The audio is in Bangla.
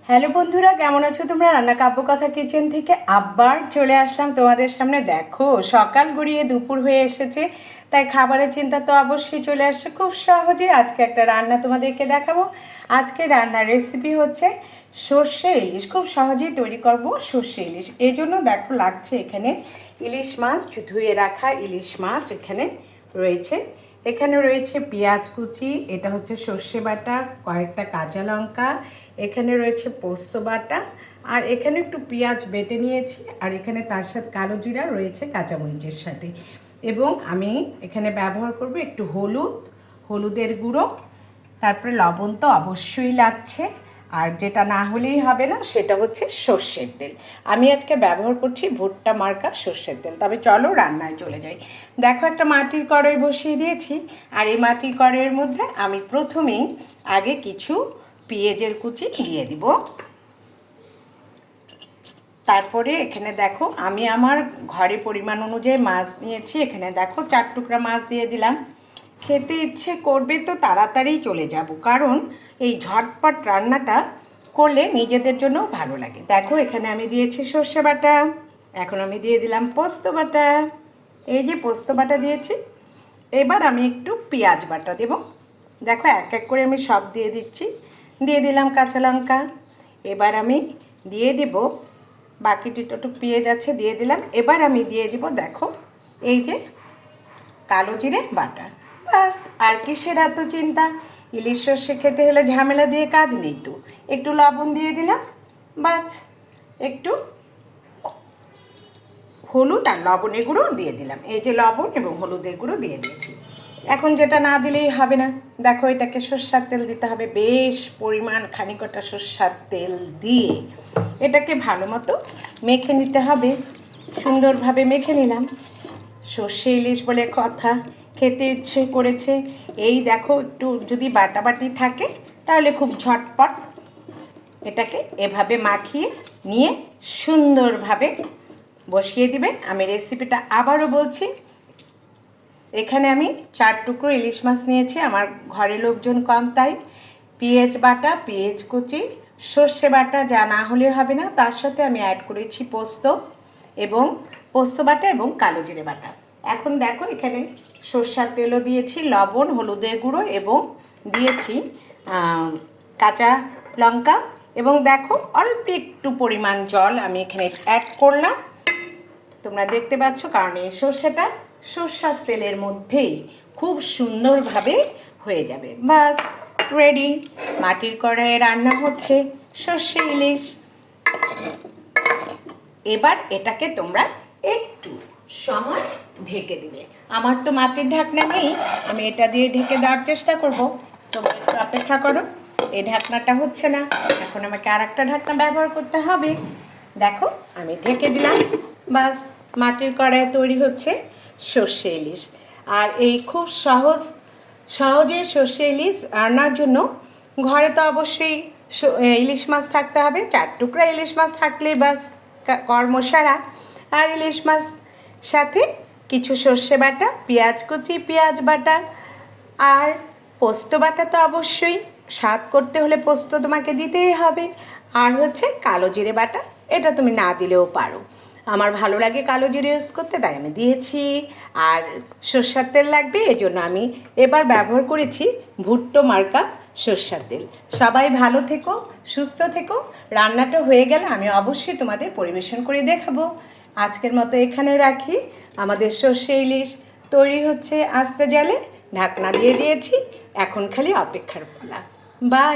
হ্যালো বন্ধুরা, কেমন আছো তোমরা? রান্না কাব্যকথা কিচেন থেকে আবার চলে আসলাম তোমাদের সামনে। দেখো, সকাল গড়িয়ে দুপুর হয়ে এসেছে, তাই খাবারের চিন্তা তো অবশ্যই চলে আসছে। খুব সহজে আজকে একটা রান্না তোমাদেরকে দেখাবো। আজকে রান্নার রেসিপি হচ্ছে সর্ষে ইলিশ। খুব সহজেই তৈরি করব সর্ষে ইলিশ। এই জন্য দেখো লাগছে এখানে ইলিশ মাছ, ধুয়ে রাখা ইলিশ মাছ এখানে রয়েছে। এখানে রয়েছে পেঁয়াজ কুচি, এটা হচ্ছে সর্ষে বাটা, কয়েকটা কাঁচা লঙ্কা, এখানে রয়েছে পোস্ত বাটা, আর এখানে একটু পেঁয়াজ বেটে নিয়েছি, আর এখানে তার সাথে কালো জিরা রয়েছে কাঁচামরিচের সাথে। এবং আমি এখানে ব্যবহার করব একটু হলুদের গুঁড়ো, তারপরে লবণ তো অবশ্যই লাগছে, আর যেটা না হলেই হবে না সেটা হচ্ছে সর্ষের তেল। আমি আজকে ব্যবহার করছি ভুট্টা মার্কা সর্ষের তেল। তবে চলো রান্নায় চলে যাই। দেখো, একটা মাটির কড়াই বসিয়ে দিয়েছি, আর এই মাটির কড়াইয়ের মধ্যে আমি প্রথমেই আগে কিছু পেঁয়াজের কুচি দিয়ে দিব। তারপরে এখানে দেখো, আমি আমার ঘরে পরিমাণ অনুযায়ী মাছ নিয়েছি। এখানে দেখো 4 টুকরা মাছ দিয়ে দিলাম। খেতে ইচ্ছে করবে তো তাড়াতাড়ি চলে যাব, কারণ এই ঝটপট রান্নাটা করলে নিজেদের জন্য ভালো লাগে। দেখো, এখানে আমি দিয়েছি সর্ষে বাটা, এখন আমি দিয়ে দিলাম পোস্ত বাটা। এই যে পোস্ত বাটা দিয়েছি, এবার আমি একটু পেঁয়াজ বাটা দেব। দেখো, এক এক করে আমি সব দিয়ে দিচ্ছি। দিয়ে দিলাম কাঁচা লঙ্কা। এবার আমি দিয়ে দিব বাকিটি একটু পেঁয়াজ আছে, দিয়ে দিলাম। এবার আমি দিয়ে দিব দেখো এই যে কালো জিরে বাটা। বাস, আর কিসের এত চিন্তা? ইলিশ সর্ষে খেতে হলে ঝামেলা দিয়ে কাজ নেই তো। একটু লবণ দিয়ে দিলাম, বাস একটু হলুদ আর লবণের গুঁড়ো দিয়ে দিলাম। এই যে লবণ এবং হলুদের গুঁড়ো দিয়ে দিয়েছি। এখন যেটা না দিলেই হবে না, দেখো এটাকে সর্ষার তেল দিতে হবে। বেশ পরিমাণ খানিকটা সর্ষার তেল দিয়ে এটাকে ভালো মতো মেখে নিতে হবে। সুন্দরভাবে মেখে নিলাম। সর্ষে ইলিশ বলে কথা, খেতে ইচ্ছে করেছে। এই দেখো, একটু যদি বাটাবাটি থাকে তাহলে খুব ঝটপট এটাকে এভাবে মাখিয়ে নিয়ে সুন্দরভাবে বসিয়ে দিবে। আমি রেসিপিটা আবারও বলছি। এখানে আমি 4 টুকরো ইলিশ মাছ নিয়েছি, আমার ঘরে লোকজন কম, তাই পেঁয়াজ বাটা, পেঁয়াজ কুচি, সর্ষে বাটা যা না হলে হবে না, তার সাথে আমি অ্যাড করেছি পোস্ত বাটা এবং কালো জিরে বাটা। এখন দেখো, এখানে সর্ষার তেলও দিয়েছি, লবণ, হলুদের গুঁড়ো এবং দিয়েছি কাঁচা লঙ্কা, এবং দেখো অল্প একটু পরিমাণ জল আমি এখানে অ্যাড করলাম। তোমরা দেখতে পাচ্ছ, কারণ এই সর্ষেটা সর্ষার তেলের মধ্যেই খুব সুন্দরভাবে হয়ে যাবে। বাস, রেডি। মাটির কড়াইয়ে রান্না হচ্ছে সর্ষে ইলিশ। এবার এটাকে তোমরা একটু সময় ঢেকে দিবে। আমার তো মাটির ঢাকনা নেই, আমি এটা দিয়ে ঢেকে দেওয়ার চেষ্টা করব। তোমরা একটু অপেক্ষা করো। এই ঢাকনাটা হচ্ছে না, এখন আমাকে আর একটা ঢাকনা ব্যবহার করতে হবে। দেখো, আমি ঢেকে দিলাম। বাস, মাটির কড়াইয়ে তৈরি হচ্ছে সর্ষে ইলিশ। আর এই খুব সহজে সর্ষে ইলিশ রান্নার জন্য ঘরে তো অবশ্যই ইলিশ মাছ থাকতে হবে। 4 টুকরা ইলিশ মাছ থাকলেই বাস কর্মসারা। আর ইলিশ মাছ সাথে কিছু সর্ষে বাটা, পেঁয়াজ কুচি, পেঁয়াজ বাটা, আর পোস্ত বাটা তো অবশ্যই। স্বাদ করতে হলে পোস্ত তোমাকে দিতেই হবে। আর হচ্ছে কালো জিরে বাটা, এটা তুমি না দিলেও পারো। আমার ভালো লাগে কালো জিরে ইউজ করতে, তাই আমি দিয়েছি। আর সর্ষের তেল লাগবে, এজন্য আমি এবার ব্যবহার করেছি ভুট্টো মার্কা সর্ষের তেল। সবাই ভালো থেকো, সুস্থ থেকো। রান্নাটা হয়ে গেলে আমি অবশ্যই তোমাদের পরিবেশন করে দেখাবো। আজকের মতো এখানে রাখি। আমাদের সর্ষে ইলিশ তৈরি হচ্ছে আস্তে জালে, ঢাকনা দিয়ে দিয়েছি। এখন খালি অপেক্ষার পালা। বাই।